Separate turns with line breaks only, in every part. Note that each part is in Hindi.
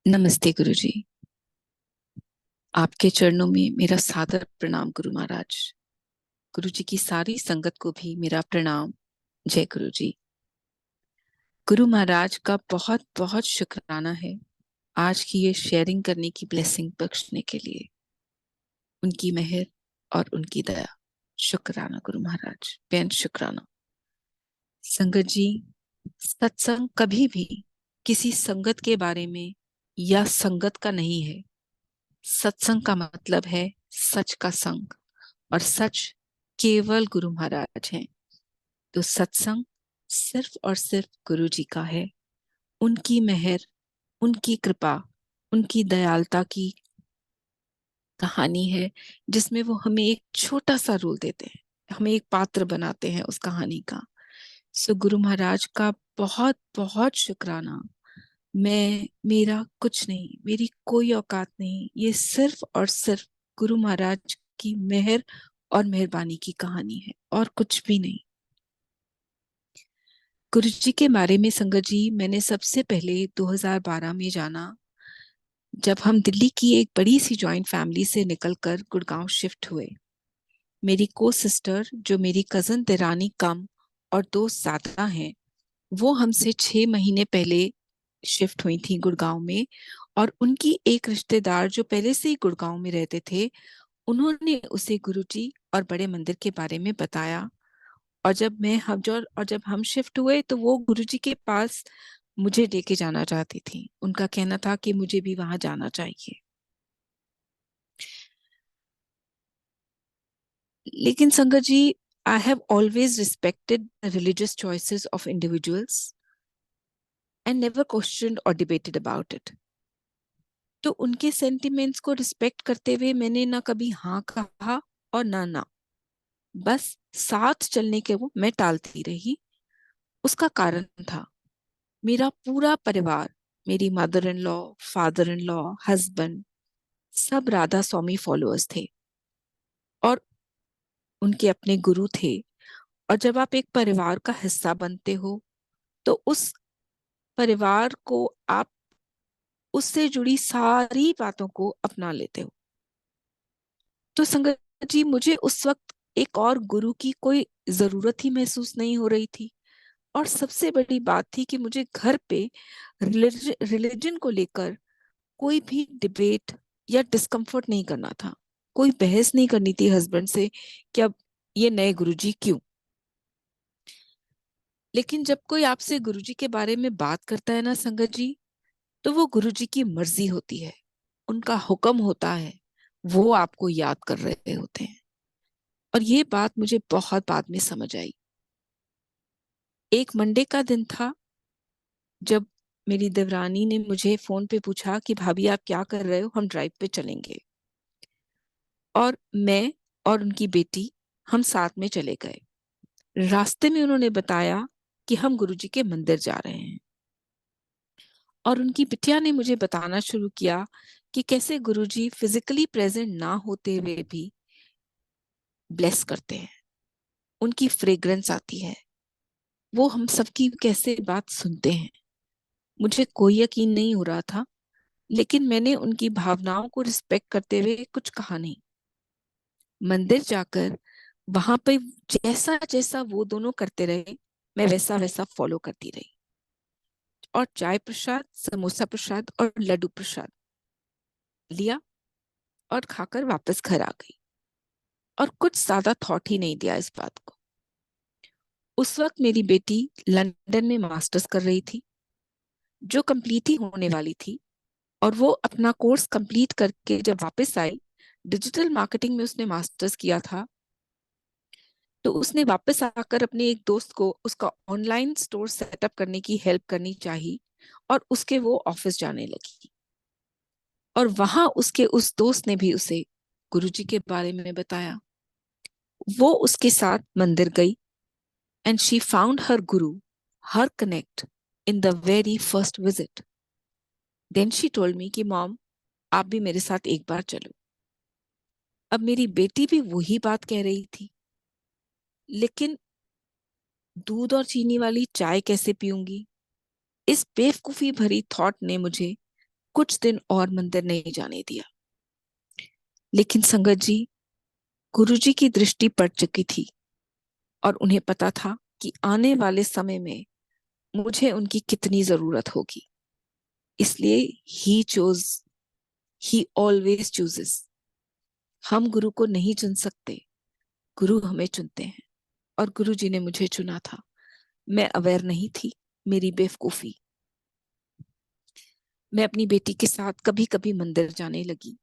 नमस्ते गुरुजी। आपके चरणों में मेरा सादर प्रणाम गुरु महाराज। गुरुजी की सारी संगत को भी मेरा प्रणाम। जय गुरुजी। गुरु महाराज का बहुत बहुत शुक्राना है आज की ये शेयरिंग करने की ब्लेसिंग बख्शने के लिए। उनकी मेहर और उनकी दया। शुक्राना गुरु महाराज, बेन शुक्राना। संगत जी, सत्संग कभी भी किसी संगत के बारे में या संगत का नहीं है। सत्संग का मतलब है सच का संग, और सच केवल गुरु महाराज हैं। तो सत्संग सिर्फ और सिर्फ गुरु जी का है। उनकी मेहर, उनकी कृपा, उनकी दयालुता की कहानी है, जिसमें वो हमें एक छोटा सा रोल देते हैं, हमें एक पात्र बनाते हैं उस कहानी का। सो गुरु महाराज का बहुत बहुत शुक्राना। मैं, मेरा कुछ नहीं, मेरी कोई औकात नहीं, ये सिर्फ और सिर्फ गुरु महाराज की मेहर और मेहरबानी की कहानी है, और कुछ भी नहीं। गुरु जी के बारे में संगत जी, मैंने सबसे पहले 2012 में जाना, जब हम दिल्ली की एक बड़ी सी जॉइंट फैमिली से निकलकर गुड़गांव शिफ्ट हुए। मेरी को सिस्टर, जो मेरी कजन देरानी कम और दोस्त ज्यादा हैं, वो हमसे 6 महीने पहले शिफ्ट हुई थी गुड़गांव में। और उनकी एक रिश्तेदार जो पहले से ही गुड़गांव में रहते थे, उन्होंने उसे गुरुजी और बड़े मंदिर के बारे में बताया। और जब हम शिफ्ट हुए तो वो गुरुजी के पास मुझे लेके जाना चाहती थी। उनका कहना था कि मुझे भी वहां जाना चाहिए। लेकिन संगत जी, I have always respected the religious choices of individuals and never questioned और डिबेटेड अबाउट इट। तो उनके सेंटिमेंट्स को रिस्पेक्ट करते हुए मैंने ना कभी हाँ कहा और ना ना। बस साथ चलने के वो मैं टालती रही। उसका कारण था, मेरा पूरा परिवार, मेरी mother in law, father in law, husband, सब राधा स्वामी फॉलोअर्स थे, और उनके अपने गुरु थे। और जब आप एक परिवार का हिस्सा बनते हो, तो उस परिवार को आप उससे जुड़ी सारी बातों को अपना लेते हो। तो संगत जी, मुझे उस वक्त एक और गुरु की कोई जरूरत ही महसूस नहीं हो रही थी। और सबसे बड़ी बात थी कि मुझे घर पे रिलीजन को लेकर कोई भी डिबेट या डिस्कम्फर्ट नहीं करना था। कोई बहस नहीं करनी थी हस्बैंड से कि अब ये नए गुरुजी क्यों। लेकिन जब कोई आपसे गुरुजी के बारे में बात करता है ना संगत जी, तो वो गुरुजी की मर्जी होती है, उनका हुक्म होता है, वो आपको याद कर रहे होते हैं। और ये बात मुझे बहुत बाद में समझ आई। एक मंडे का दिन था, जब मेरी देवरानी ने मुझे फोन पे पूछा कि भाभी आप क्या कर रहे हो, हम ड्राइव पे चलेंगे। और मैं और उनकी बेटी, हम साथ में चले गए। रास्ते में उन्होंने बताया कि हम गुरुजी के मंदिर जा रहे हैं। और उनकी बिटिया ने मुझे बताना शुरू किया कि कैसे गुरुजी फिजिकली प्रेजेंट ना होते हुए भी ब्लेस करते हैं। उनकी फ्रेग्रेंस आती है, वो हम सबकी कैसे बात सुनते हैं। मुझे कोई यकीन नहीं हो रहा था, लेकिन मैंने उनकी भावनाओं को रिस्पेक्ट करते हुए कुछ कहा नहीं। मंदिर जाकर वहां पे जैसा जैसा वो दोनों करते रहे, मैं वैसा वैसा फॉलो करती रही। और चाय प्रसाद, समोसा प्रसाद और लड्डू प्रसाद लिया, और खाकर वापस घर आ गई। और कुछ ज्यादा थॉट ही नहीं दिया इस बात को। उस वक्त मेरी बेटी लंदन में मास्टर्स कर रही थी, जो कंप्लीट ही होने वाली थी। और वो अपना कोर्स कंप्लीट करके जब वापस आई, डिजिटल मार्केटिंग में उसने मास्टर्स किया था, तो उसने वापस आकर अपने एक दोस्त को उसका ऑनलाइन स्टोर सेटअप करने की हेल्प करनी चाहिए, और उसके वो ऑफिस जाने लगी। और वहां उसके उस दोस्त ने भी उसे गुरुजी के बारे में बताया। वो उसके साथ मंदिर गई, and she found her guru, her connect in the very first visit. Then she told me कि मॉम, आप भी मेरे साथ एक बार चलो। अब मेरी बेटी भी वही बात कह रही थी, लेकिन दूध और चीनी वाली चाय कैसे पीऊंगी। इस बेवकूफी भरी थॉट ने मुझे कुछ दिन और मंदिर नहीं जाने दिया। लेकिन संगत जी, गुरुजी की दृष्टि पड़ चुकी थी और उन्हें पता था कि आने वाले समय में मुझे उनकी कितनी जरूरत होगी। इसलिए he chose he always chooses. हम गुरु को नहीं चुन सकते, गुरु हमें चुनते हैं। और गुरु जी ने मुझे चुना था। मैं अवेयर नहीं थी, मेरी बेवकूफी। मैं अपनी बेटी के साथ कभी कभी मंदिर जाने लगी,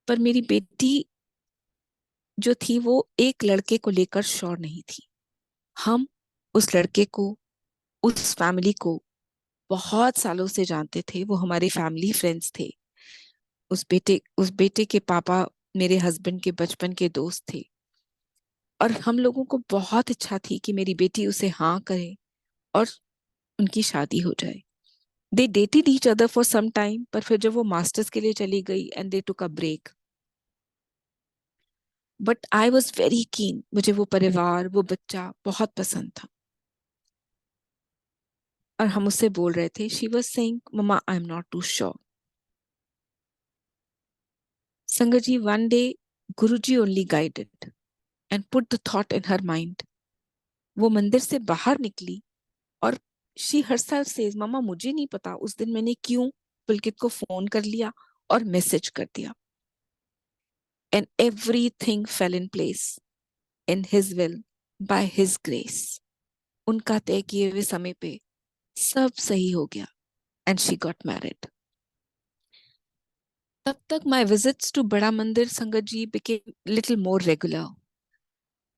पर मेरी बेटी जो थी वो एक लड़के को लेकर श्योर नहीं थी। हम उस लड़के को, उस फैमिली को बहुत सालों से जानते थे। वो हमारे फैमिली फ्रेंड्स थे। उस बेटे के पापा मेरे हस्बैंड के बचपन के दोस्त थे। और हम लोगों को बहुत इच्छा थी कि मेरी बेटी उसे हाँ करे और उनकी शादी हो जाए। They dated each other for some time, पर फिर जब वो मास्टर्स के लिए चली गई and they took a break, but I was very keen. मुझे वो परिवार, वो बच्चा बहुत पसंद था। और हम उससे बोल रहे थे, she was saying, mama I am not too sure. संगत जी, one day guru ji only guided and put the thought in her mind. वो मंदिर से बाहर निकली और शी हरसेल्फ सेज, मम्मा मुझे नहीं पता उस दिन मैंने क्यों पुलकित को फोन कर लिया और मैसेज कर दिया। And everything fail in place in his will, by his grace. उनका तय किए हुए समय पे सब सही हो गया एंड शी गॉट मैरिड। तब तक माय विजिट्स टू बड़ा मंदिर, संगत जी, became little more regular.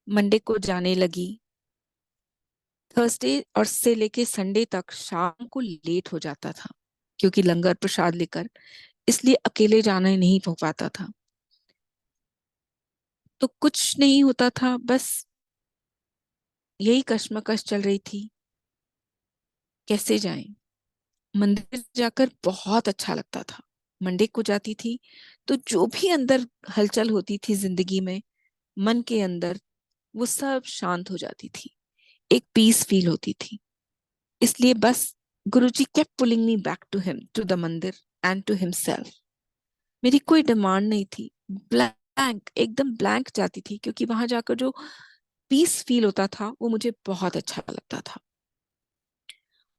Monday को जाने लगी। थर्सडे और से लेके संडे तक शाम को लेट हो जाता था, क्योंकि लंगर प्रसाद लेकर, इसलिए अकेले जाना ही नहीं हो पाता था। तो कुछ नहीं होता था, बस यही कश्मकश चल रही थी, कैसे जाएं। मंदिर जाकर बहुत अच्छा लगता था। मंडे को जाती थी तो जो भी अंदर हलचल होती थी जिंदगी में, मन के अंदर, वो सब शांत हो जाती थी। एक पीस फील होती थी। इसलिए बस Guruji kept pulling me back to him, to the mandir and to himself. मेरी कोई डिमांड नहीं थी। ब्लैंक, एकदम ब्लैंक जाती थी, क्योंकि वहां जाकर जो पीस फील होता था वो मुझे बहुत अच्छा लगता था।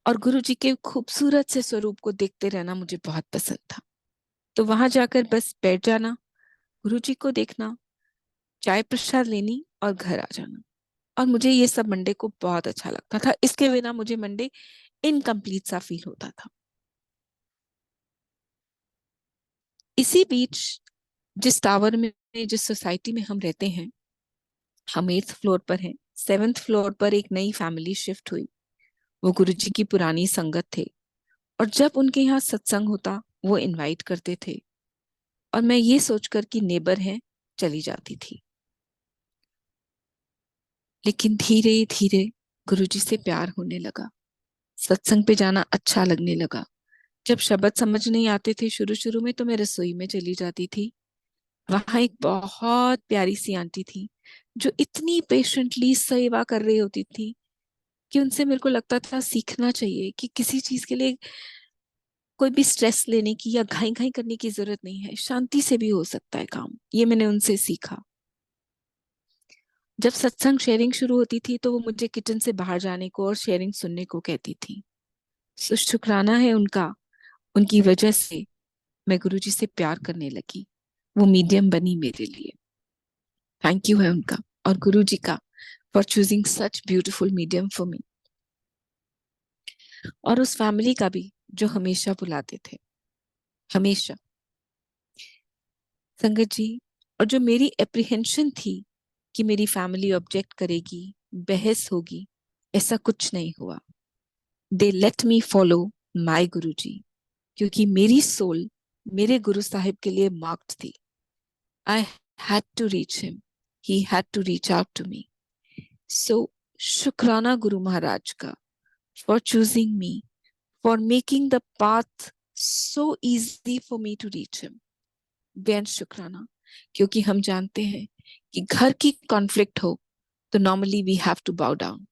और गुरु जी के खूबसूरत से स्वरूप को देखते रहना मुझे बहुत पसंद था। तो वहां जाकर बस बैठ जाना, गुरु जी को देखना, चाय प्रसाद लेनी और घर आ जाना। और मुझे ये सब मंडे को बहुत अच्छा लगता था। इसके बिना मुझे मंडे इनकम्प्लीट सा फील होता था। इसी बीच, जिस टावर में, जिस सोसाइटी में हम रहते हैं, हम 8th फ्लोर पर हैं। 7th फ्लोर पर एक नई फैमिली शिफ्ट हुई। वो गुरुजी की पुरानी संगत थे, और जब उनके यहाँ सत्संग होता वो इनवाइट करते थे। और मैं ये सोचकर कि नेबर हैं, चली जाती थी। लेकिन धीरे धीरे गुरुजी से प्यार होने लगा। सत्संग पे जाना अच्छा लगने लगा। जब शब्द समझ नहीं आते थे शुरू शुरू में, तो मैं रसोई में चली जाती थी। वहां एक बहुत प्यारी सी आंटी थी, जो इतनी पेशेंटली सेवा कर रही होती थी कि उनसे मेरे को लगता था सीखना चाहिए कि किसी चीज के लिए कोई भी स्ट्रेस लेने की या घाई घाई करने की जरूरत नहीं है। शांति से भी हो सकता है काम। ये मैंने उनसे सीखा। जब सत्संग शेयरिंग शुरू होती थी तो वो मुझे किचन से बाहर जाने को और शेयरिंग सुनने को कहती थी। सो शुक्राना है उनका। उनकी वजह से मैं गुरुजी से प्यार करने लगी। वो मीडियम बनी मेरे लिए। थैंक यू है उनका और गुरुजी का, for choosing such beautiful medium for me. और उस फैमिली का भी, जो हमेशा बुलाते थे, हमेशा। संगत जी, और जो मेरी एप्रीहेंशन थी कि मेरी फैमिली ऑब्जेक्ट करेगी, बहस होगी, ऐसा कुछ नहीं हुआ। दे लेट मी फॉलो माई गुरु जी, क्योंकि मेरी सोल मेरे गुरु साहिब के लिए मार्क्ड थी। I had to reach him, he had to reach out to me. So शुक्राना गुरु महाराज का, for choosing me, for making the path so easy for me to reach him. बेअंत शुक्राना। क्योंकि हम जानते हैं कि घर की कॉन्फ्लिक्ट हो तो normally we have to bow down,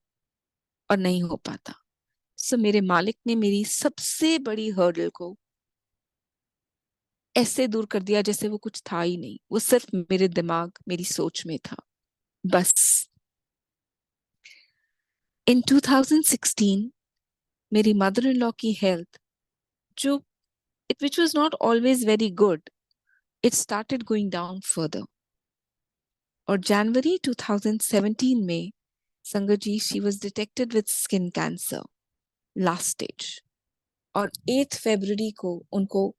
और नहीं हो पाता। सो मेरे मालिक ने मेरी सबसे बड़ी हर्डल को ऐसे दूर कर दिया जैसे वो कुछ था ही नहीं, वो सिर्फ मेरे दिमाग, मेरी सोच में था बस। इन 2016 मेरी मदर इन लॉ की हेल्थ, जो it which was not always very good, it started going down further. और जनवरी 2017 में संगत जी, she was detected with skin cancer last stage. और 8 फरवरी को उनको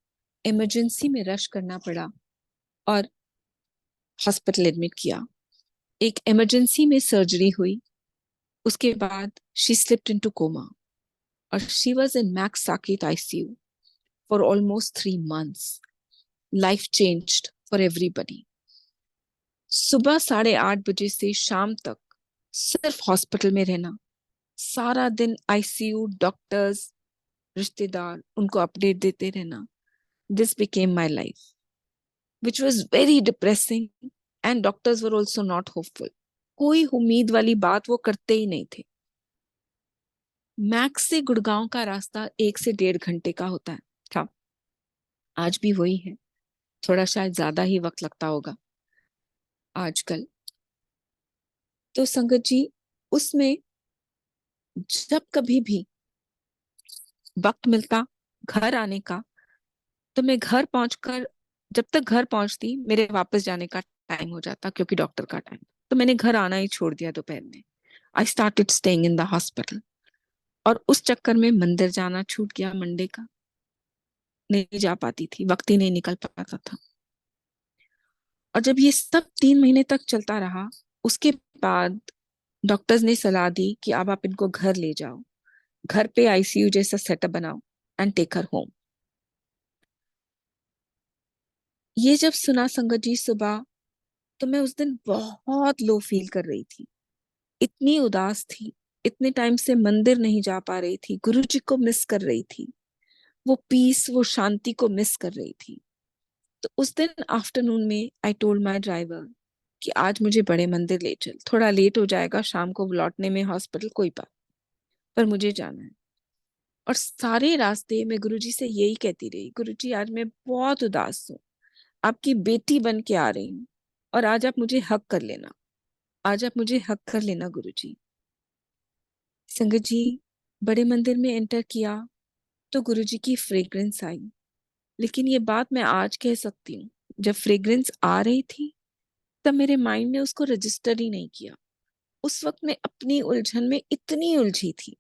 इमरजेंसी में रश करना पड़ा और हॉस्पिटल एडमिट किया। एक इमरजेंसी में सर्जरी हुई, उसके बाद शी स्लिप्ड इनटू कोमा और she was in max Saket ICU for almost 3 months। Life changed for everybody. सुबह 8:30 बजे से शाम तक सिर्फ हॉस्पिटल में रहना, सारा दिन आईसीयू, डॉक्टर्स, रिश्तेदार उनको अपडेट देते रहना। This became my life which was very depressing, and doctors were also not hopeful। कोई उम्मीद वाली बात वो करते ही नहीं थे। मैक्स से गुड़गांव का रास्ता 1 से 1.5 घंटे का होता है था। आज भी वही है, थोड़ा शायद ज्यादा ही वक्त लगता होगा आजकल। तो संगत जी, उसमें जब कभी भी वक्त मिलता घर आने का, तो मैं घर पहुंचकर, जब तक घर पहुंचती मेरे वापस जाने का टाइम हो जाता क्योंकि डॉक्टर का टाइम। तो मैंने घर आना ही छोड़ दिया दोपहर में। I started staying in the hospital. और उस चक्कर में मंदिर जाना छूट गया, मंडे का नहीं जा पाती थी, वक्त ही नहीं निकल पाता था। और जब ये सब 3 महीने तक चलता रहा, उसके बाद डॉक्टर्स ने सलाह दी कि अब आप इनको घर ले जाओ, घर पे आईसीयू जैसा सेटअप बनाओ एंड टेक हर होम। ये जब सुना संगत जी सुबह, तो मैं उस दिन बहुत लो फील कर रही थी, इतनी उदास थी, इतने टाइम से मंदिर नहीं जा पा रही थी, गुरु जी को मिस कर रही थी, वो पीस, वो शांति को मिस कर रही थी। तो उस दिन आफ्टरनून में आई टोल्ड माय ड्राइवर कि आज मुझे बड़े मंदिर ले चल, थोड़ा लेट हो जाएगा शाम को लौटने में हॉस्पिटल, कोई बात, पर मुझे जाना है। और सारे रास्ते मैं गुरुजी से यही कहती रही, गुरुजी आज मैं बहुत उदास हूँ, आपकी बेटी बन के आ रही हूँ, और आज आप मुझे हक कर लेना, आज आप मुझे हक कर लेना गुरुजी। संगत जी, बड़े मंदिर में एंटर किया तो गुरुजी की फ्रेग्रेंस आई। लेकिन ये बात मैं आज कह सकती हूँ, जब फ्रेग्रेंस आ रही थी तब मेरे माइंड ने उसको रजिस्टर ही नहीं किया। उस वक्त मैं अपनी उलझन में इतनी उलझी थी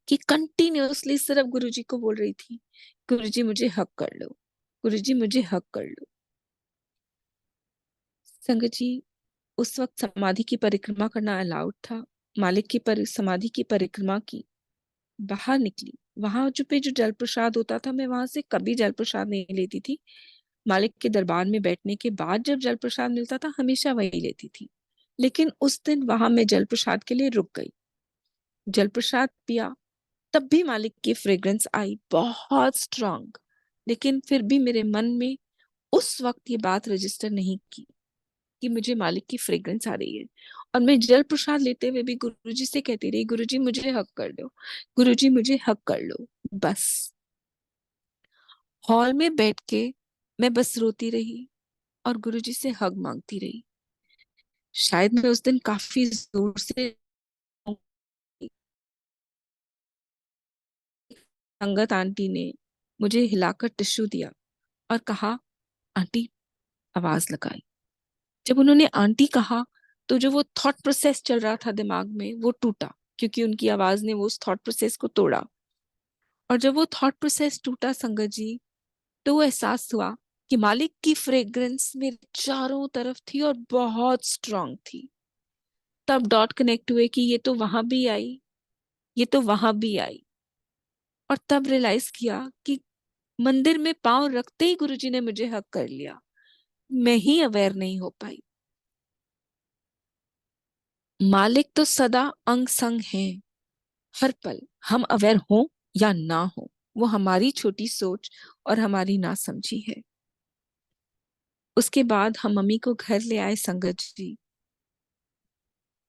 कि कंटिन्यूअसली सिर्फ गुरुजी को बोल रही थी, गुरुजी मुझे हक कर लो, गुरुजी मुझे हक कर लो। संगत जी, उस वक्त समाधि की परिक्रमा करना अलाउड था। मालिक की समाधि की परिक्रमा की, बाहर निकली, वहां जो जल प्रसाद होता था, मैं वहां से कभी जल प्रसाद नहीं लेती थी। मालिक के दरबार में बैठने के बाद जब जल प्रसाद मिलता था हमेशा वही लेती थी। लेकिन उस दिन वहां मैं जल प्रसाद के लिए रुक गई, जल प्रसाद पिया, तब भी मालिक की फ्रेग्रेंस आई बहुत स्ट्रांग। लेकिन फिर भी मेरे मन में उस वक्त ये बात रजिस्टर नहीं की कि मुझे मालिक की फ्रेग्रेंस आ रही है। और मैं जल प्रसाद लेते हुए भी गुरुजी से कहती रही, गुरुजी मुझे हक कर दो, गुरुजी मुझे हक कर लो। बस हॉल में बैठ के मैं बस रोती रही और गुरुजी से हक मांगती रही। शायद मैं उस दिन काफी जोर से, संगत आंटी ने मुझे हिलाकर टिश्यू दिया और कहा, आंटी, आवाज लगाई। जब उन्होंने आंटी कहा, तो जो वो थॉट प्रोसेस चल रहा था दिमाग में वो टूटा, क्योंकि उनकी आवाज ने वो उस थॉट प्रोसेस को तोड़ा। और जब वो थॉट प्रोसेस टूटा संगत जी, तो वो एहसास हुआ कि मालिक की फ्रेग्रेंस मेरे चारों तरफ थी और बहुत स्ट्रांग थी। तब डॉट कनेक्ट हुए कि ये तो वहां भी आई, ये तो वहां भी आई। और तब रियलाइज किया कि मंदिर में पांव रखते ही गुरुजी ने मुझे हक कर लिया, मैं ही अवेयर नहीं हो पाई। मालिक तो सदा अंग संग है, हर पल, हम अवेयर हो या ना हो, वो हमारी छोटी सोच और हमारी नासमझी है। उसके बाद हम मम्मी को घर ले आए संगत जी।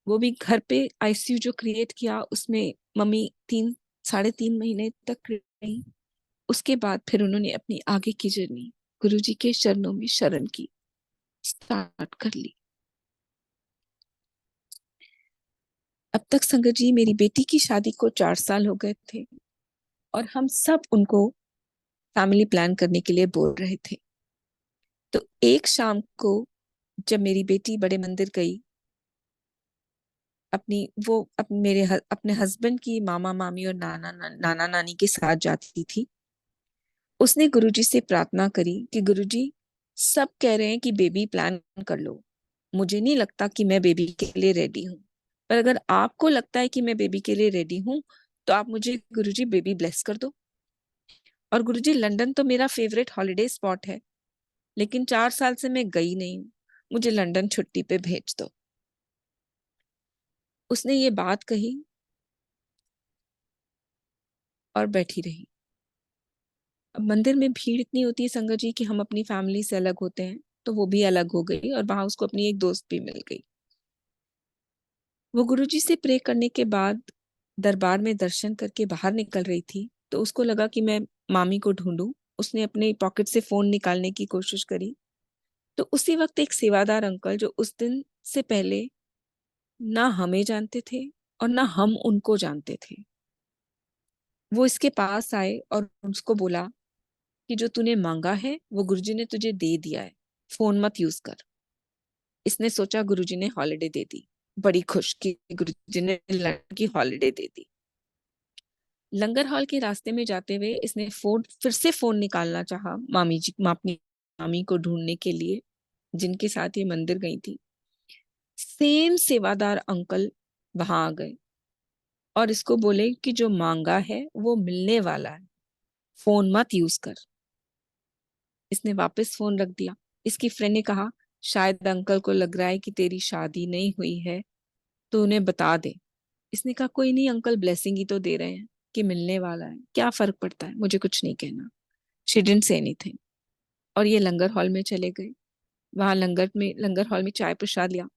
वो भी घर पे आईसीयू जो क्रिएट किया, उसमें मम्मी 3 साढ़े 3 महीने तक रही। उसके बाद फिर उन्होंने अपनी आगे की जर्नी गुरुजी के चरणों में शरण की स्टार्ट कर ली। अब तक संगत जी मेरी बेटी की शादी को 4 साल हो गए थे और हम सब उनको फैमिली प्लान करने के लिए बोल रहे थे। तो एक शाम को जब मेरी बेटी बड़े मंदिर गई, अपनी वो अपने हस्बैंड की मामा मामी और नाना नानी के साथ जाती थी, उसने गुरुजी से प्रार्थना करी कि गुरुजी, सब कह रहे हैं कि बेबी प्लान कर लो, मुझे नहीं लगता कि मैं बेबी के लिए रेडी हूँ, पर अगर आपको लगता है कि मैं बेबी के लिए रेडी हूँ तो आप मुझे गुरुजी बेबी ब्लेस कर दो। और गुरुजी, लंदन तो मेरा फेवरेट हॉलिडे स्पॉट है, लेकिन 4 साल से मैं गई नहीं हूँ, मुझे लंदन छुट्टी पे भेज दो। उसने ये बात कही और बैठी रही। अब मंदिर में भीड़ इतनी होती है संगत जी कि हम अपनी फैमिली से अलग होते हैं, तो वो भी अलग हो गई और वहां उसको अपनी एक दोस्त भी मिल गई। वो गुरुजी से प्रे करने के बाद दरबार में दर्शन करके बाहर निकल रही थी, तो उसको लगा कि मैं मामी को ढूंढूं। उसने अपने पॉकेट से फोन निकालने की कोशिश करी, तो उसी वक्त एक सेवादार अंकल, जो उस दिन से पहले ना हमें जानते थे और ना हम उनको जानते थे, वो इसके पास आए और उसको बोला कि जो तूने मांगा है वो गुरुजी ने तुझे दे दिया है, फोन मत यूज कर। इसने सोचा गुरुजी ने हॉलिडे दे दी, बड़ी खुश कि गुरुजी ने लड़की की हॉलिडे दे दी। लंगर हॉल के रास्ते में जाते हुए इसने फोन फिर से फोन निकालना चाहा अपनी मामी को ढूंढने के लिए, जिनके साथ ये मंदिर गई थी। सेम सेवादार अंकल वहां आ गए और इसको बोले कि जो मांगा है वो मिलने वाला है, फोन मत यूज कर। इसने वापस फोन रख दिया। इसकी फ्रेंड ने कहा, शायद अंकल को लग रहा है कि तेरी शादी नहीं हुई है, तो उन्हें बता दे। इसने कहा, कोई नहीं अंकल, ब्लेसिंग ही तो दे रहे हैं कि मिलने वाला है, क्या फर्क पड़ता है, मुझे कुछ नहीं कहना। She didn't say anything. और ये लंगर हॉल में चले गए। वहां लंगर हॉल में चाय प्रसाद लिया।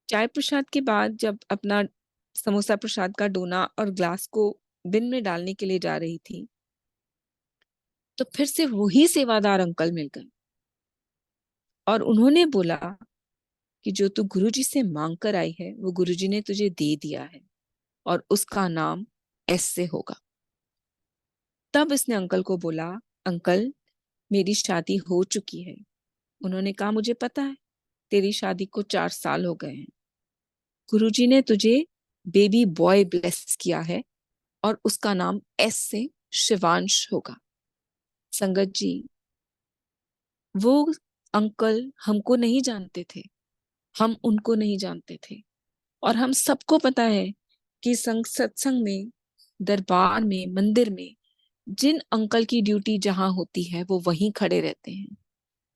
चाय प्रसाद के बाद जब अपना समोसा प्रसाद का डोना और ग्लास को बिन में डालने के लिए जा रही थी, तो फिर से वही सेवादार अंकल मिल गए और उन्होंने बोला कि जो तू गुरुजी से मांग कर आई है वो गुरुजी ने तुझे दे दिया है और उसका नाम एस से होगा। तब इसने अंकल को बोला, अंकल, मेरी शादी हो चुकी है। उन्होंने कहा, मुझे पता है, तेरी शादी को 4 साल हो गए हैं। गुरुजी ने तुझे बेबी बॉय ब्लेस किया है और उसका नाम एस से शिवांश होगा। संगत जी, वो अंकल हमको नहीं जानते थे, हम उनको नहीं जानते थे, और हम सबको पता है कि सत्संग में, दरबार में, मंदिर में जिन अंकल की ड्यूटी जहां होती है वो वहीं खड़े रहते हैं,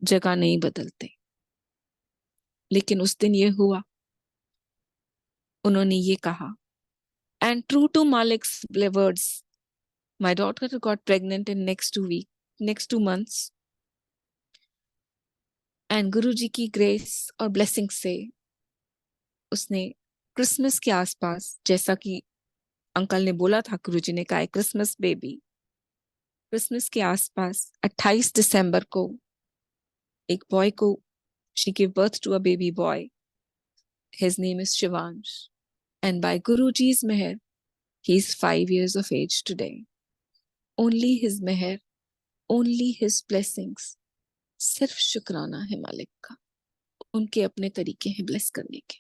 जगह नहीं बदलते। लेकिन उस दिन ये हुआ। उन्होंने ये कहा, and true to Malik's words, my daughter got pregnant in next 2 months, and Guru ji की ग्रेस और ब्लेसिंग से उसने क्रिसमस के आसपास, जैसा कि अंकल ने बोला था, गुरु जी ने कहा है क्रिसमस बेबी, क्रिसमस के आसपास 28 दिसंबर को एक बॉय को, she give birth to a baby boy, his name is Shivansh, and by Guruji's meher he is 5 years of age today. Only his meher, only his blessings. सिर्फ शुक्राना है मालिक का, उनके अपने तरीके हैं ब्लेस करने के।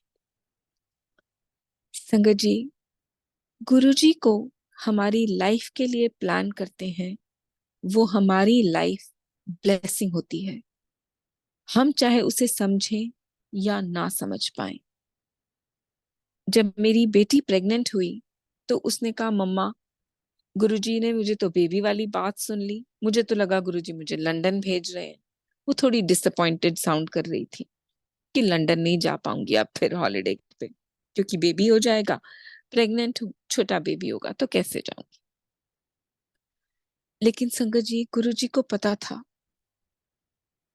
संगत जी, गुरुजी को हमारी लाइफ के लिए प्लान करते हैं, वो हमारी लाइफ ब्लेसिंग होती है, हम चाहे उसे समझें या ना समझ पाए। जब मेरी बेटी प्रेग्नेंट हुई तो उसने कहा, मम्मा, गुरुजी ने मुझे तो बेबी वाली बात सुन ली, मुझे तो लगा गुरुजी मुझे लंदन भेज रहे हैं। वो थोड़ी डिसअपॉइंटेड साउंड कर रही थी कि लंदन नहीं जा पाऊंगी अब फिर हॉलिडे पे, क्योंकि बेबी हो जाएगा, प्रेग्नेंट हूँ, छोटा बेबी होगा तो कैसे जाऊंगी। लेकिन संगत जी, गुरुजी को पता था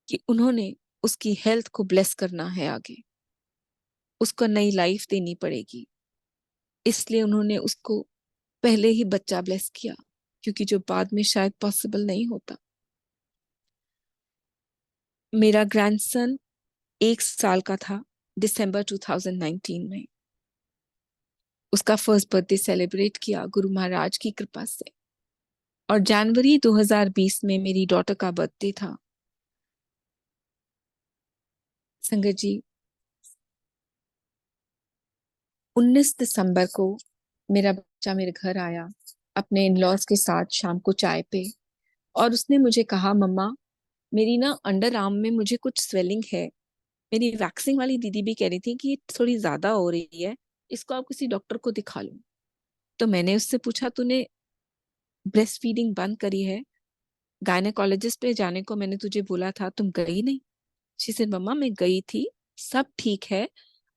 कि उन्होंने उसकी हेल्थ को ब्लेस करना है आगे, उसको नई लाइफ देनी पड़ेगी, इसलिए उन्होंने उसको पहले ही बच्चा ब्लेस किया, क्योंकि जो बाद में शायद पॉसिबल नहीं होता। मेरा ग्रैंडसन 1 साल का था दिसंबर 2019 में। उसका फर्स्ट बर्थडे सेलिब्रेट किया गुरु महाराज की कृपा से। और जनवरी 2020 में मेरी डॉटर का बर्थडे था। संगत जी, 19 दिसंबर को मेरा बच्चा मेरे घर आया अपने इन लॉज के साथ शाम को चाय पे। और उसने मुझे कहा, मम्मा मेरी ना अंडर आर्म में मुझे कुछ स्वेलिंग है। मेरी वैक्सिंग वाली दीदी भी कह रही थी कि ये थोड़ी ज्यादा हो रही है, इसको आप किसी डॉक्टर को दिखा लो। तो मैंने उससे पूछा, तूने ब्रेस्ट फीडिंग बंद करी है? गायनेकोलॉजिस्ट पे जाने को मैंने तुझे बोला था, तुम गई नहीं? शी सेड, मम्मा मैं गई थी, सब ठीक है।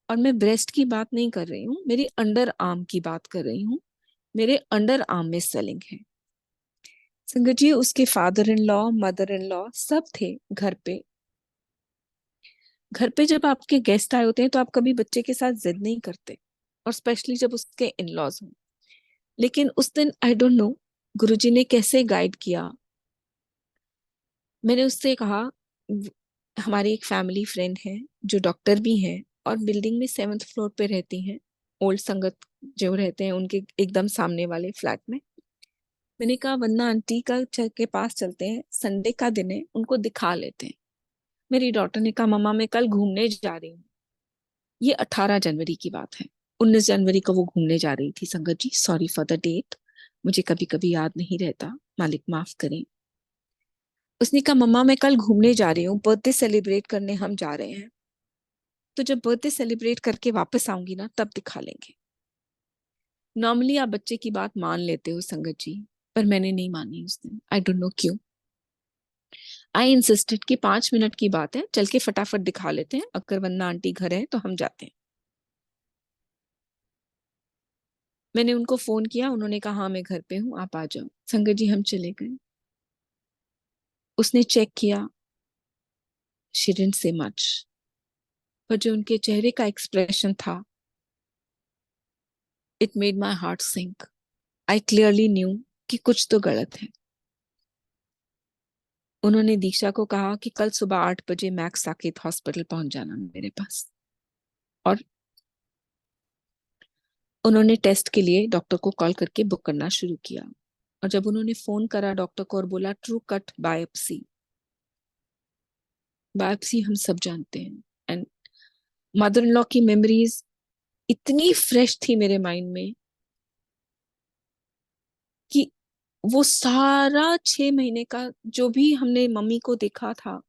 और मैं ब्रेस्ट की बात नहीं कर रही हूँ, मेरी अंडर आर्म की बात कर रही हूँ। मेरे अंडर आर्म में स्वेलिंग है। संगत जी, उसके father in law, mother in law सब थे घर पे। घर पे जब आपके गेस्ट आए होते हैं तो आप कभी बच्चे के साथ जिद नहीं करते, और स्पेशली जब उसके इन लॉज हों। लेकिन उस दिन आई डोंट नो गुरुजी ने कैसे गाइड किया। मैंने उससे कहा, हमारी एक फैमिली फ्रेंड है जो डॉक्टर भी हैं और बिल्डिंग में 7th फ्लोर पे रहती हैं, ओल्ड संगत जो रहते हैं उनके एकदम सामने वाले फ्लैट में। मैंने कहा, वरना आंटी के पास चलते हैं, संडे का दिन है, उनको दिखा लेते हैं। मेरी डॉटर ने कहा, मम्मा मैं कल घूमने जा रही हूँ। ये 18 जनवरी की बात है। 19 जनवरी को वो घूमने जा रही थी। संगत जी, सॉरी फॉर द डेट, मुझे कभी कभी याद नहीं रहता, मालिक माफ करें। उसने कहा, मम्मा मैं कल घूमने जा रही हूँ, बर्थडे सेलिब्रेट करने हम जा रहे हैं, तो जब बर्थडे सेलिब्रेट करके वापस आऊंगी ना तब दिखा लेंगे। नॉर्मली आप बच्चे की बात मान लेते हो संगत जी, पर मैंने नहीं मानी उस दिन। आई डोंट नो क्यों। आई इंसिस्टेड कि 5 मिनट की बात है, चल के फटाफट दिखा लेते हैं, अगर वरना आंटी घर है तो हम जाते हैं। मैंने उनको फोन किया, उन्होंने कहा हाँ मैं घर पे हूँ, आप आ जाओ। संगत जी, हम चले गए। उसने चेक किया, शी डिडंट से मच, पर जो उनके चेहरे का एक्सप्रेशन था, it made my heart sink. I clearly knew कि कुछ तो गलत है। उन्होंने दीक्षा को कहा कि कल सुबह 8 बजे मैक्स साकेत हॉस्पिटल पहुंच जाना मेरे पास। और उन्होंने टेस्ट के लिए डॉक्टर को कॉल करके बुक करना शुरू किया। और जब उन्होंने फोन करा डॉक्टर को और बोला ट्रू कट बायोप्सी, बायोप्सी हम सब जानते हैं। एंड मदर इन लॉ की मेमोरीज इतनी फ्रेश थी मेरे माइंड में कि वो सारा 6 महीने का जो भी हमने मम्मी को देखा था,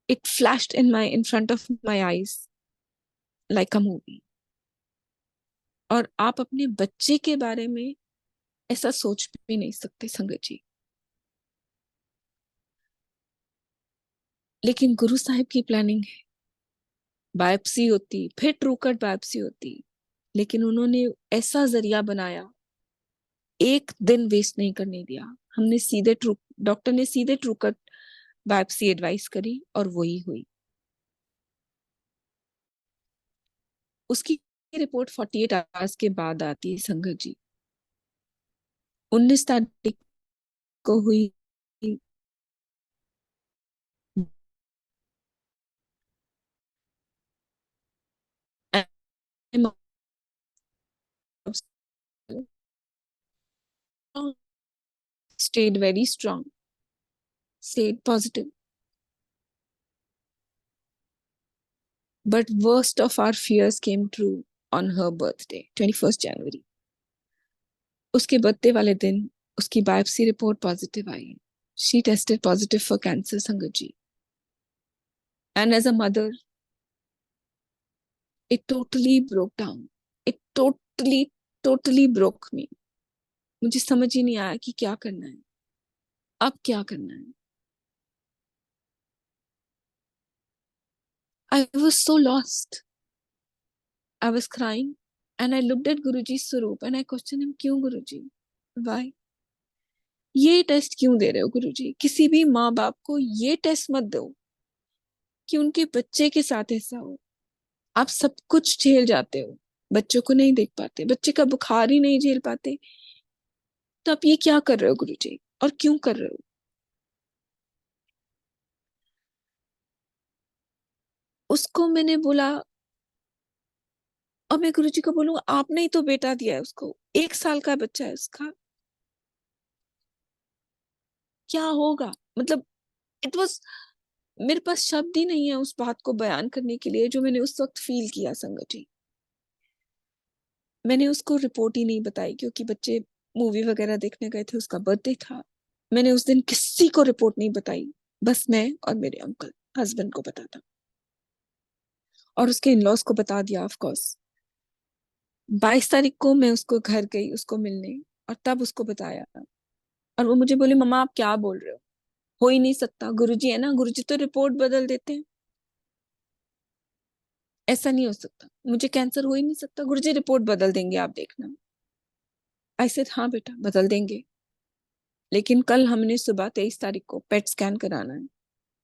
it flashed in front of my eyes like a movie. और आप अपने बच्चे के बारे में ऐसा सोच भी नहीं सकते संगत जी। लेकिन गुरु साहिब की प्लानिंग है, बायोप्सी होती फिर ट्रू कट बायोप्सी होती, लेकिन उन्होंने ऐसा जरिया बनाया, एक दिन वेस्ट नहीं करने दिया। हमने सीधे ट्रू डॉक्टर ने सीधे ट्रू कट बायोप्सी एडवाइस करी और वही हुई। उसकी रिपोर्ट 48 आवर्स के बाद आती है संगत जी। 19 तारीख को हुई। stayed very strong, stayed positive. But worst of our fears came true on her birthday, 21st January. उसके बर्थडे वाले दिन उसकी बायोप्सी रिपोर्ट पॉजिटिव आई। She tested positive for cancer संगत जी। And as a mother, it totally broke down. It totally broke me. मुझे समझ ही नहीं आया कि क्या करना है, अब क्या करना है। I was so lost. I was crying and I looked at Guruji स्वरूप एंड आई क्वेश्चन हिम, क्यों गुरुजी, व्हाई? ये टेस्ट क्यों दे रहे हो गुरुजी? किसी भी माँ बाप को ये टेस्ट मत दो कि उनके बच्चे के साथ ऐसा हो। आप सब कुछ झेल जाते हो, बच्चों को नहीं देख पाते, बच्चे का बुखार ही नहीं झेल पाते, तो आप ये क्या कर रहे हो गुरुजी, और क्यों कर रहे हो? उसको मैंने बोला, और मैं गुरुजी को बोलूंगा आपने ही तो बेटा दिया है उसको, 1 साल का बच्चा है उसका, क्या होगा? मतलब इट वॉज, मेरे पास शब्द ही नहीं है उस बात को बयान करने के लिए जो मैंने उस वक्त फील किया संगत जी। मैंने उसको रिपोर्ट ही नहीं बताई, क्योंकि बच्चे मूवी वगैरह देखने गए थे, उसका बर्थडे था। मैंने उस दिन किसी को रिपोर्ट नहीं बताई, बस मैं और मेरे अंकल हस्बैंड को पता था, और उसके इन लॉज को बता दिया ऑफ कोर्स। 22 तारीख को मैं उसको घर गई उसको मिलने, और तब उसको बताया। और वो मुझे बोले मम्मा आप क्या बोल रहे हो ही नहीं सकता, गुरुजी है ना, गुरुजी तो रिपोर्ट बदल देते हैं, ऐसा नहीं हो सकता, मुझे कैंसर हो ही नहीं सकता, गुरुजी रिपोर्ट बदल देंगे आप देखना। ऐसे हाँ बेटा बदल देंगे, लेकिन कल हमने सुबह 23 तारीख को पेट स्कैन कराना है,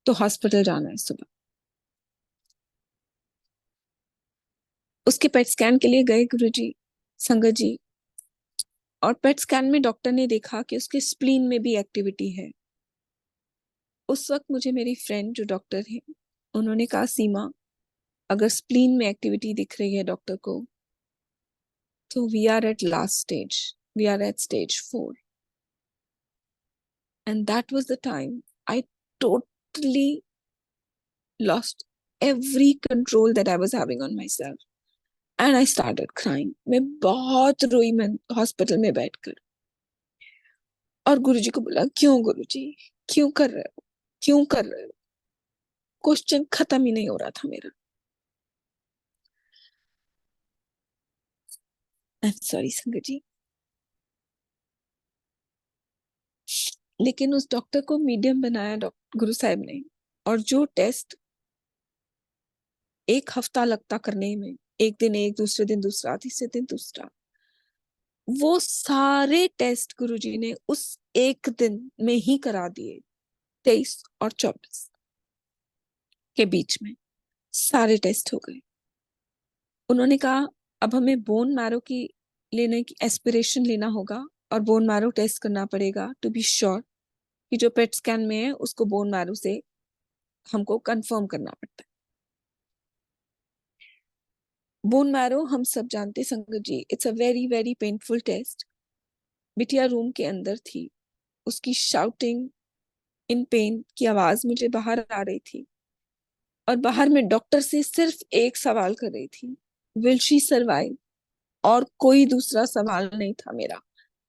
तो हॉस्पिटल जाना है सुबह। उसके पेट स्कैन के लिए गए गुरुजी, संगत जी, और पेट स्कैन में डॉक्टर ने देखा कि उसके स्प्लीन में भी एक्टिविटी है। उस वक्त मुझे मेरी फ्रेंड जो डॉक्टर है, उन्होंने कहा सीमा, अगर स्प्लीन में एक्टिविटी दिख रही है डॉक्टर को, तो we are at last stage, we are at stage 4। And that was the time I totally lost every control that I was having on myself, and I started crying. मैं बहुत रोई, मैं हॉस्पिटल में बैठकर, और गुरुजी को बोला क्यों गुरुजी, क्यों कर रहे हो, क्यों कर रहे हो? क्वेश्चन खत्म ही नहीं हो रहा था मेरा। आई एम सॉरी संगत जी, लेकिन उस डॉक्टर को मीडियम बनाया डॉक्टर गुरु साहब ने, और जो टेस्ट 1 हफ्ता लगता करने में, एक दिन एक, दूसरे दिन दूसरा, तीसरे दिन दूसरा, वो सारे टेस्ट गुरुजी ने उस एक दिन में ही करा दिए। 23 और 24 के बीच में सारे टेस्ट हो गए। उन्होंने कहा अब हमें बोन मैरो की लेने की एस्पिरेशन लेना होगा, और बोन मैरो टेस्ट करना पड़ेगा टू बी श्योर कि जो पेट स्कैन में है उसको बोन मैरो से हमको कंफर्म करना पड़ता है। बोन मैरो हम सब जानते संगत जी, it's a very very painful test. बिटिया रूम के अंदर थी, उसकी शाउटिंग इन पेन की आवाज मुझे बाहर आ रही थी, और बाहर में डॉक्टर से सिर्फ एक सवाल कर रही थी, विल शी सर्वाइव? और कोई दूसरा सवाल नहीं था मेरा,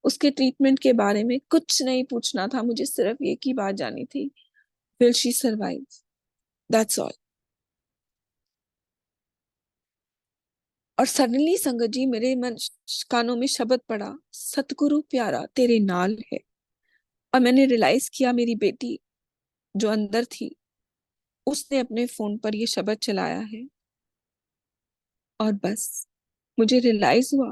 उसके ट्रीटमेंट के बारे में कुछ नहीं पूछना था, मुझे सिर्फ एक ही बात जाननी थी, will she survive? That's all. और सडनली संगत जी मेरे मन कानों में शब्द पड़ा, सतगुरु प्यारा तेरे नाल है। और मैंने रियलाइज किया मेरी बेटी जो अंदर थी, उसने अपने फोन पर ये शब्द चलाया है, और बस मुझे रियलाइज हुआ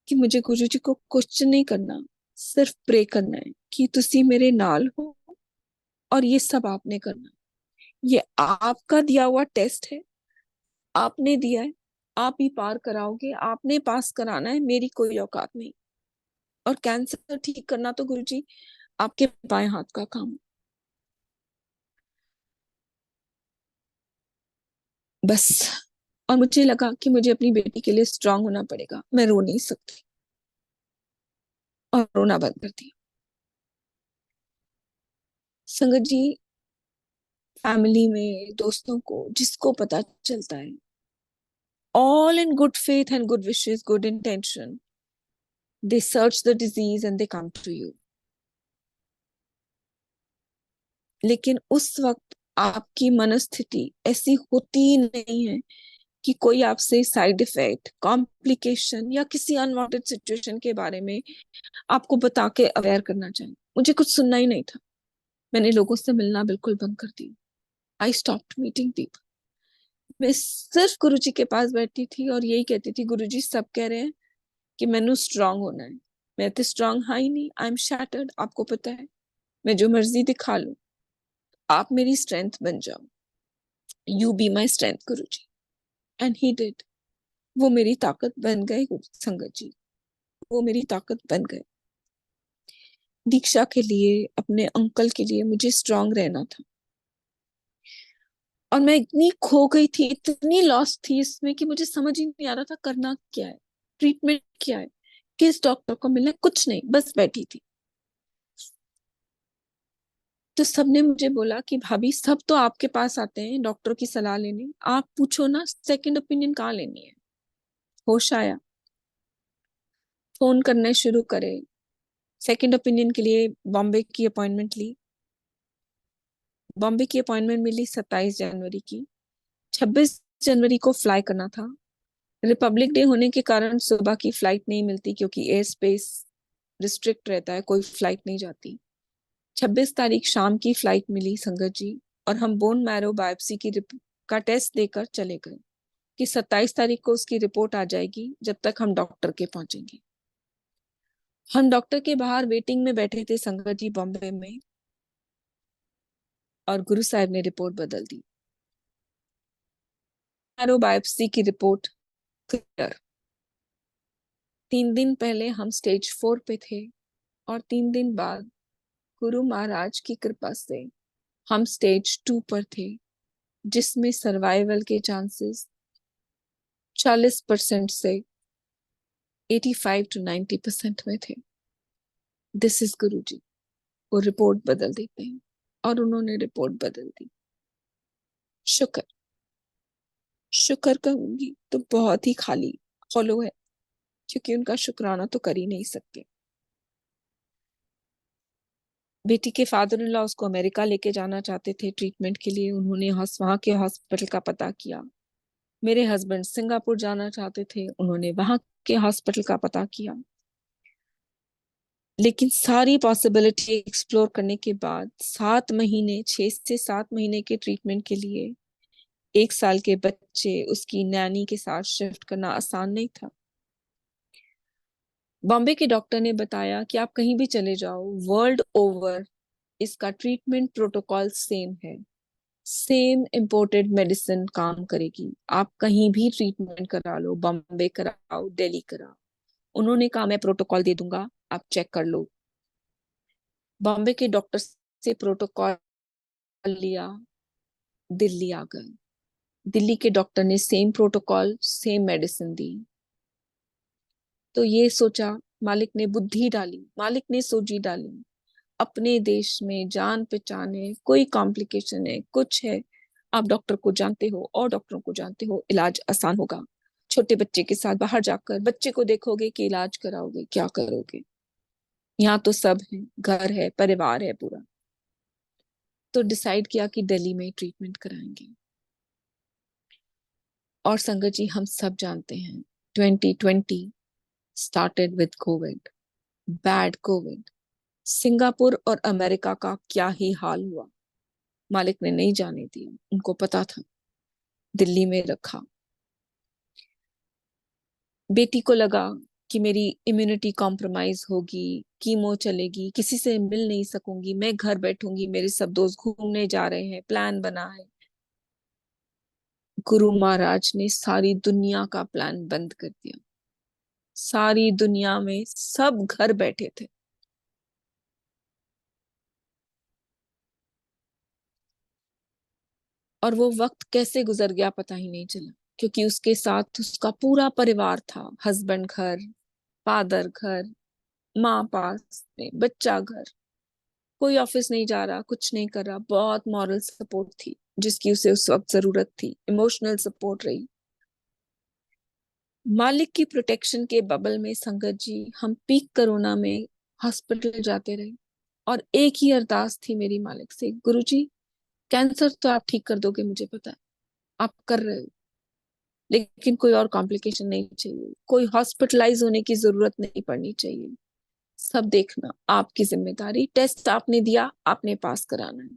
कि मुझे गुरु जी को क्वेश्चन नहीं करना, सिर्फ प्रे करना है कि तुसी मेरे नाल हो, और ये सब आपने करना। ये आपका दिया हुआ टेस्ट है, आपने दिया है, आप ही पार कराओगे, आपने पास कराना है, मेरी कोई औकात नहीं। और कैंसर ठीक करना तो गुरु जी आपके बाएं हाथ का काम है। बस। और मुझे लगा कि मुझे अपनी बेटी के लिए स्ट्रांग होना पड़ेगा, मैं रो नहीं सकती, और रोना बंद कर दिया। संगत जी, फैमिली में दोस्तों को जिसको पता चलता है, all in good faith and good wishes, good intention, they search the disease and they come to you. लेकिन उस वक्त आपकी मनस्थिति ऐसी होती नहीं है कि कोई आपसे साइड इफेक्ट, कॉम्प्लिकेशन या किसी अनवांटेड सिचुएशन के बारे में आपको बता के अवेयर करना चाहे। मुझे कुछ सुनना ही नहीं था, मैंने लोगों से मिलना बिल्कुल बंद कर दिया। I stopped meeting people. मैं सिर्फ गुरुजी के पास बैठी थी और यही कहती थी, गुरुजी सब कह रहे हैं कि मैनू स्ट्रांग होना है, मैं तो स्ट्रांग हाँ ही नहीं, आई एम शैटर्ड, आपको पता है, मैं जो मर्जी दिखा लूं, आप मेरी स्ट्रेंथ बन जाओ, you be my strength Guru ji. And he did. वो मेरी ताकत बन गए संगत जी, वो मेरी ताकत बन गए।
दीक्षा के लिए, अपने अंकल के लिए मुझे स्ट्रांग रहना था। और मैं इतनी खो गई थी, इतनी लॉस्ट थी इसमें कि मुझे समझ ही नहीं आ रहा था करना क्या है, ट्रीटमेंट क्या है, किस डॉक्टर को मिलना है, कुछ नहीं, बस बैठी थी। तो सबने मुझे बोला कि भाभी सब तो आपके पास आते हैं डॉक्टर की सलाह लेने, आप पूछो ना सेकंड ओपिनियन कहाँ लेनी है। होश आया, फोन करने शुरू करे, सेकंड ओपिनियन के लिए बॉम्बे की अपॉइंटमेंट ली। बॉम्बे की अपॉइंटमेंट मिली 27 जनवरी की। 26 जनवरी को फ्लाई करना था। रिपब्लिक डे होने के कारण सुबह की फ्लाइट नहीं मिलती, क्योंकि एयर स्पेस रिस्ट्रिक्ट रहता है, कोई फ्लाइट नहीं जाती। 26 तारीख शाम की फ्लाइट मिली संगत जी। और हम बोन मैरो बायोप्सी का टेस्ट देकर चले गए कि 27 तारीख को उसकी रिपोर्ट आ जाएगी, जब तक हम डॉक्टर के पहुंचेंगे। हम डॉक्टर के बाहर वेटिंग में बैठे थे संगत जी, बॉम्बे में। और गुरु साहब ने रिपोर्ट बदल दी। मैरो बायोप्सी की रिपोर्ट क्लियर। 3 दिन पहले हम स्टेज 4 पे थे, और 3 दिन बाद गुरु महाराज की कृपा से हम स्टेज 2 पर थे, जिसमें सर्वाइवल के चांसेस 40% से 85 to 90% में थे। दिस इज गुरु जी। वो रिपोर्ट बदल देते हैं, और उन्होंने रिपोर्ट बदल दी। शुक्र, शुक्र कहूंगी तो बहुत ही खाली फॉलो है, क्योंकि उनका शुक्राना तो कर ही नहीं सकते। बेटी के फादर इन लॉ उसको अमेरिका लेके जाना चाहते थे ट्रीटमेंट के लिए। उन्होंने वहां के हॉस्पिटल का पता किया। मेरे हस्बैंड सिंगापुर जाना चाहते थे, उन्होंने वहां के हॉस्पिटल का पता किया। लेकिन सारी पॉसिबिलिटी एक्सप्लोर करने के बाद 7 महीने, 6 से 7 महीने के ट्रीटमेंट के लिए 1 साल के बच्चे उसकी नैनी के साथ शिफ्ट करना आसान नहीं था। बॉम्बे के डॉक्टर ने बताया कि आप कहीं भी चले जाओ वर्ल्ड ओवर, इसका ट्रीटमेंट प्रोटोकॉल सेम है। सेम इम्पोर्टेड मेडिसिन काम करेगी, आप कहीं भी ट्रीटमेंट करा लो, बॉम्बे कराओ, दिल्ली कराओ। उन्होंने कहा मैं प्रोटोकॉल दे दूंगा, आप चेक कर लो। बॉम्बे के डॉक्टर से प्रोटोकॉल लिया, दिल्ली आ गए। दिल्ली के डॉक्टर ने सेम प्रोटोकॉल, सेम मेडिसिन दी। तो ये सोचा, मालिक ने बुद्धि डाली, मालिक ने सोची डाली, अपने देश में जान पहचान है, कोई कॉम्प्लिकेशन है, कुछ है, आप डॉक्टर को जानते हो और डॉक्टरों को जानते हो, इलाज आसान होगा। छोटे बच्चे के साथ बाहर जाकर बच्चे को देखोगे कि इलाज कराओगे, क्या करोगे। यहाँ तो सब है, घर है, परिवार है पूरा। तो डिसाइड किया कि दिल्ली में ट्रीटमेंट कराएंगे। और संगत जी हम सब जानते हैं 2020 started with Covid, bad Covid. Singapore और अमेरिका का क्या ही हाल हुआ। मालिक ने नहीं जाने दिया, उनको पता था। दिल्ली में रखा। बेटी को लगा कि मेरी इम्यूनिटी कॉम्प्रोमाइज होगी, कीमो चलेगी, किसी से मिल नहीं सकूंगी, मैं घर बैठूंगी, मेरे सब दोस्त घूमने जा रहे हैं, प्लान बना है। गुरु महाराज ने सारी दुनिया का प्लान बंद कर दिया। सारी दुनिया में सब घर बैठे थे। और वो वक्त कैसे गुजर गया पता ही नहीं चला, क्योंकि उसके साथ उसका पूरा परिवार था। हस्बैंड घर, फादर घर, माँ पास में, बच्चा घर। कोई ऑफिस नहीं जा रहा, कुछ नहीं कर रहा। बहुत मॉरल सपोर्ट थी जिसकी उसे उस वक्त जरूरत थी, इमोशनल सपोर्ट रही। मालिक की प्रोटेक्शन के बबल में संगत जी हम पीक कोरोना में हॉस्पिटल जाते रहे। और एक ही अरदास थी मेरी मालिक से, गुरु जी कैंसर तो आप ठीक कर दोगे, मुझे पता है आप कर रहे हो, लेकिन कोई और कॉम्प्लिकेशन नहीं चाहिए, कोई हॉस्पिटलाइज होने की जरूरत नहीं पड़नी चाहिए। सब देखना आपकी जिम्मेदारी, टेस्ट आपने दिया, आपने पास कराना है।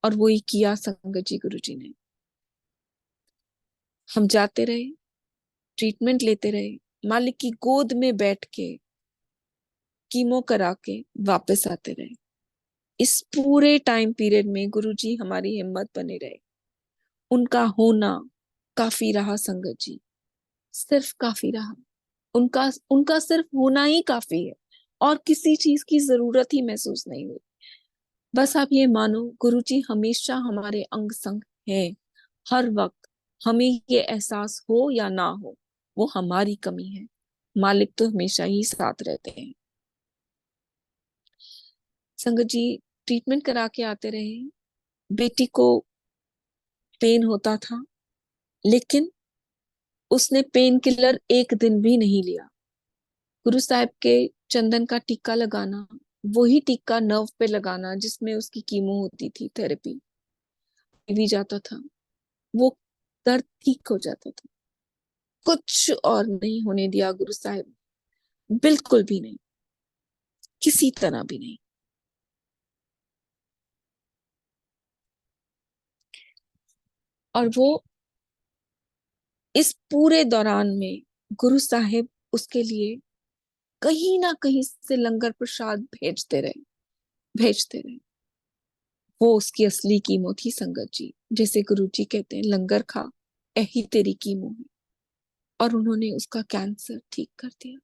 और वही किया संगत जी गुरु जी ने। हम जाते रहे, ट्रीटमेंट लेते रहे, मालिक की गोद में बैठ के कीमो करा के वापस आते रहे। इस पूरे टाइम पीरियड में गुरु जी हमारी हिम्मत बने रहे। उनका होना काफी रहा संगत जी, सिर्फ काफी रहा। उनका उनका सिर्फ होना ही काफी है। और किसी चीज की जरूरत ही महसूस नहीं हुई। बस आप ये मानो गुरुजी हमेशा हमारे अंग संग है, हर वक्त। हमें ये एहसास हो या ना हो, वो हमारी कमी है, मालिक तो हमेशा ही साथ रहते हैं। संगत जी ट्रीटमेंट करा के आते रहे। बेटी को पेन होता था, लेकिन उसने पेन किलर एक दिन भी नहीं लिया। गुरु साहब के चंदन का टीका लगाना, वही टीका नर्व पे लगाना जिसमें उसकी कीमो होती थी, थेरेपी भी जाता था, वो दर्द ठीक हो जाता था। कुछ और नहीं होने दिया गुरु साहब, बिल्कुल भी नहीं, किसी तरह भी नहीं। और वो इस पूरे दौरान में गुरु साहिब उसके लिए कहीं ना कहीं से लंगर प्रसाद भेजते रहे। वो उसकी असली कीमो थी संगत जी। जैसे गुरु जी कहते हैं, लंगर खा, यही तेरी कीमो है। और उन्होंने उसका कैंसर ठीक कर दिया।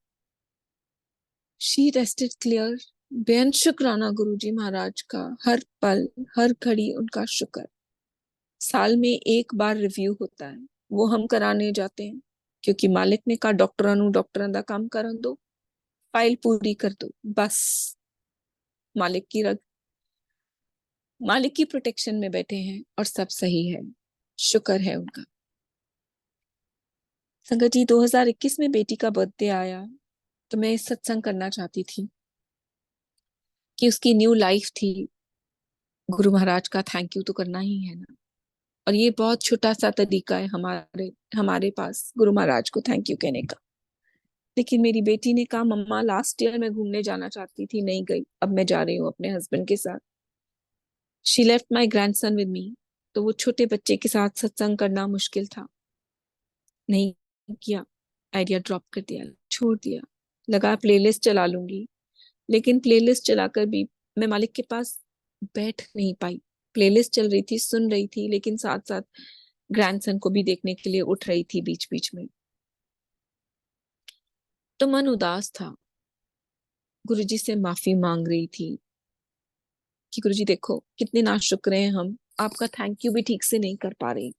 She rested clear. बेअन शुक्राना गुरु जी महाराज का, हर पल हर घड़ी उनका शुक्र। साल में एक बार रिव्यू होता है, वो हम कराने जाते हैं, क्योंकि मालिक ने कहा डॉक्टरां दा काम करन दो, फाइल पूरी कर दो बस। मालिक की रग मालिक की प्रोटेक्शन में बैठे हैं और सब सही है, शुक्र है उनका। संगत जी 2021 में बेटी का बर्थडे आया, तो मैं सत्संग करना चाहती थी कि उसकी न्यू लाइफ थी। गुरु महाराज का थैंक यू तो करना ही है ना। और ये बहुत छोटा सा तरीका है हमारे हमारे पास गुरु महाराज को थैंक यू कहने का। लेकिन मेरी बेटी ने कहा, मम्मा लास्ट ईयर मैं घूमने जाना चाहती थी, नहीं गई, अब मैं जा रही हूँ अपने हस्बैंड के साथ। She left my grandson with me. तो वो छोटे बच्चे के साथ सत्संग करना मुश्किल था, नहीं किया, आइडिया ड्रॉप कर दिया, छोड़ दिया। लगा प्लेलिस्ट चला लूंगी, लेकिन प्लेलिस्ट चलाकर भी मैं मालिक के पास बैठ नहीं पाई। प्लेलिस्ट चल रही थी, सुन रही थी, लेकिन साथ साथ ग्रैंडसन को भी देखने के लिए उठ रही थी बीच बीच में। तो मन उदास था, गुरुजी से माफी मांग रही थी कि गुरुजी देखो कितने नाशुक्र हैं हम, आपका थैंक यू भी ठीक से नहीं कर पा रही।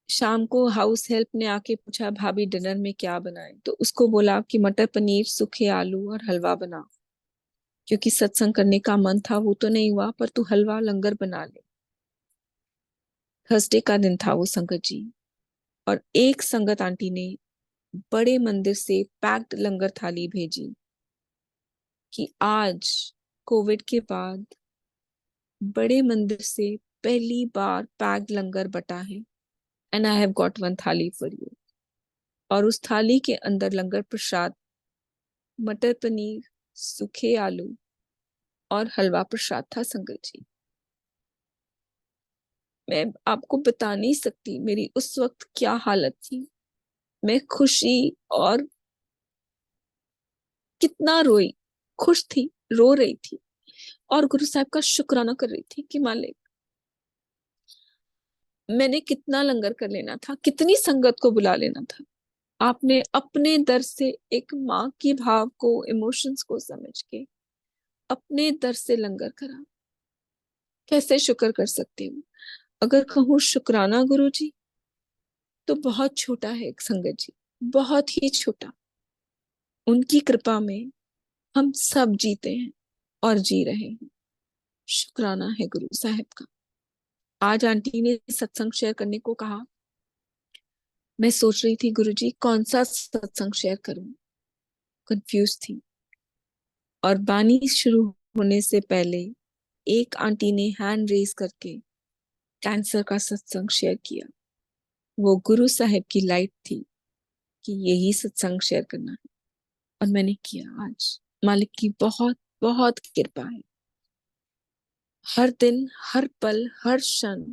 शाम को हाउस हेल्प ने आके पूछा, भाभी डिनर में क्या बनाए? तो उसको बोला कि मटर पनीर, सूखे आलू और हलवा बना, क्योंकि सत्संग करने का मन था वो तो नहीं हुआ, पर तू हलवा लंगर बना ले। थर्सडे का दिन था वो संगत जी। और एक संगत आंटी ने बड़े मंदिर से पैक्ड लंगर थाली भेजी कि आज कोविड के बाद बड़े मंदिर से पहली बार पैक्ड लंगर बटा है, and I have got one थाली फॉर यू। और उस थाली के अंदर लंगर प्रसाद, मटर पनीर, सूखे आलू और हलवा प्रसाद था संगत जी। मैं आपको बता नहीं सकती मेरी उस वक्त क्या हालत थी। मैं खुशी और कितना रोई, खुश थी, रो रही थी, और गुरु साहब का शुक्राना कर रही थी कि मालिक, मैंने कितना लंगर कर लेना था, कितनी संगत को बुला लेना था। आपने अपने दर से एक माँ की भाव को, इमोशंस को समझ के अपने दर से लंगर करा। कैसे शुक्र कर सकती हूँ? अगर कहूँ शुक्राना गुरु जी, तो बहुत छोटा है संगत जी, बहुत ही छोटा। उनकी कृपा में हम सब जीते हैं और जी रहे हैं। शुक्राना है गुरु साहब का। आज आंटी ने सत्संग शेयर करने को कहा। मैं सोच रही थी गुरुजी कौन सा सत्संग शेयर करूं, कंफ्यूज थी। और बानी शुरू होने से पहले एक आंटी ने हैंड रेज करके कैंसर का सत्संग शेयर किया। वो गुरु साहब की लाइट थी कि यही सत्संग शेयर करना है, और मैंने किया। आज मालिक की बहुत बहुत कृपा है। हर दिन, हर पल, हर क्षण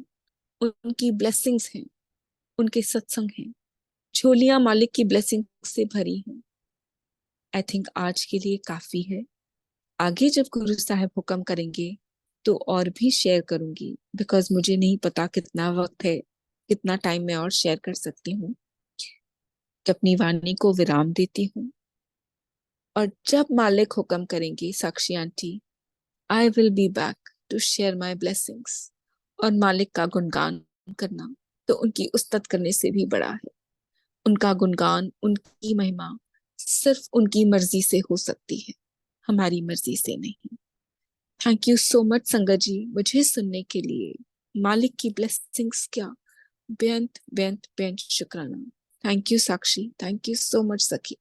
उनकी ब्लेसिंग्स हैं, उनके सत्संग हैं। झोलियां मालिक की ब्लेसिंग से भरी हैं। आई थिंक आज के लिए काफी है। आगे जब गुरु साहब हुक्म करेंगे तो और भी शेयर करूंगी, बिकॉज मुझे नहीं पता कितना वक्त है, कितना टाइम मैं और शेयर कर सकती हूँ। अपनी वाणी को विराम देती हूँ। और जब मालिक हुक्म करेंगे Sakshi aunty, I will be back to share my blessings. और मालिक का गुणगान करना तो उनकी उस्तत करने से भी बड़ा है। उनका गुणगान, उनकी महिमा सिर्फ उनकी मर्जी से हो सकती है, हमारी मर्जी से नहीं। थैंक यू सो मच संगत जी मुझे सुनने के लिए। मालिक की ब्लेसिंग्स क्या, बेंत बेंत बेंत शुक्राना। Thank you Sakshi, thank you so much सखी।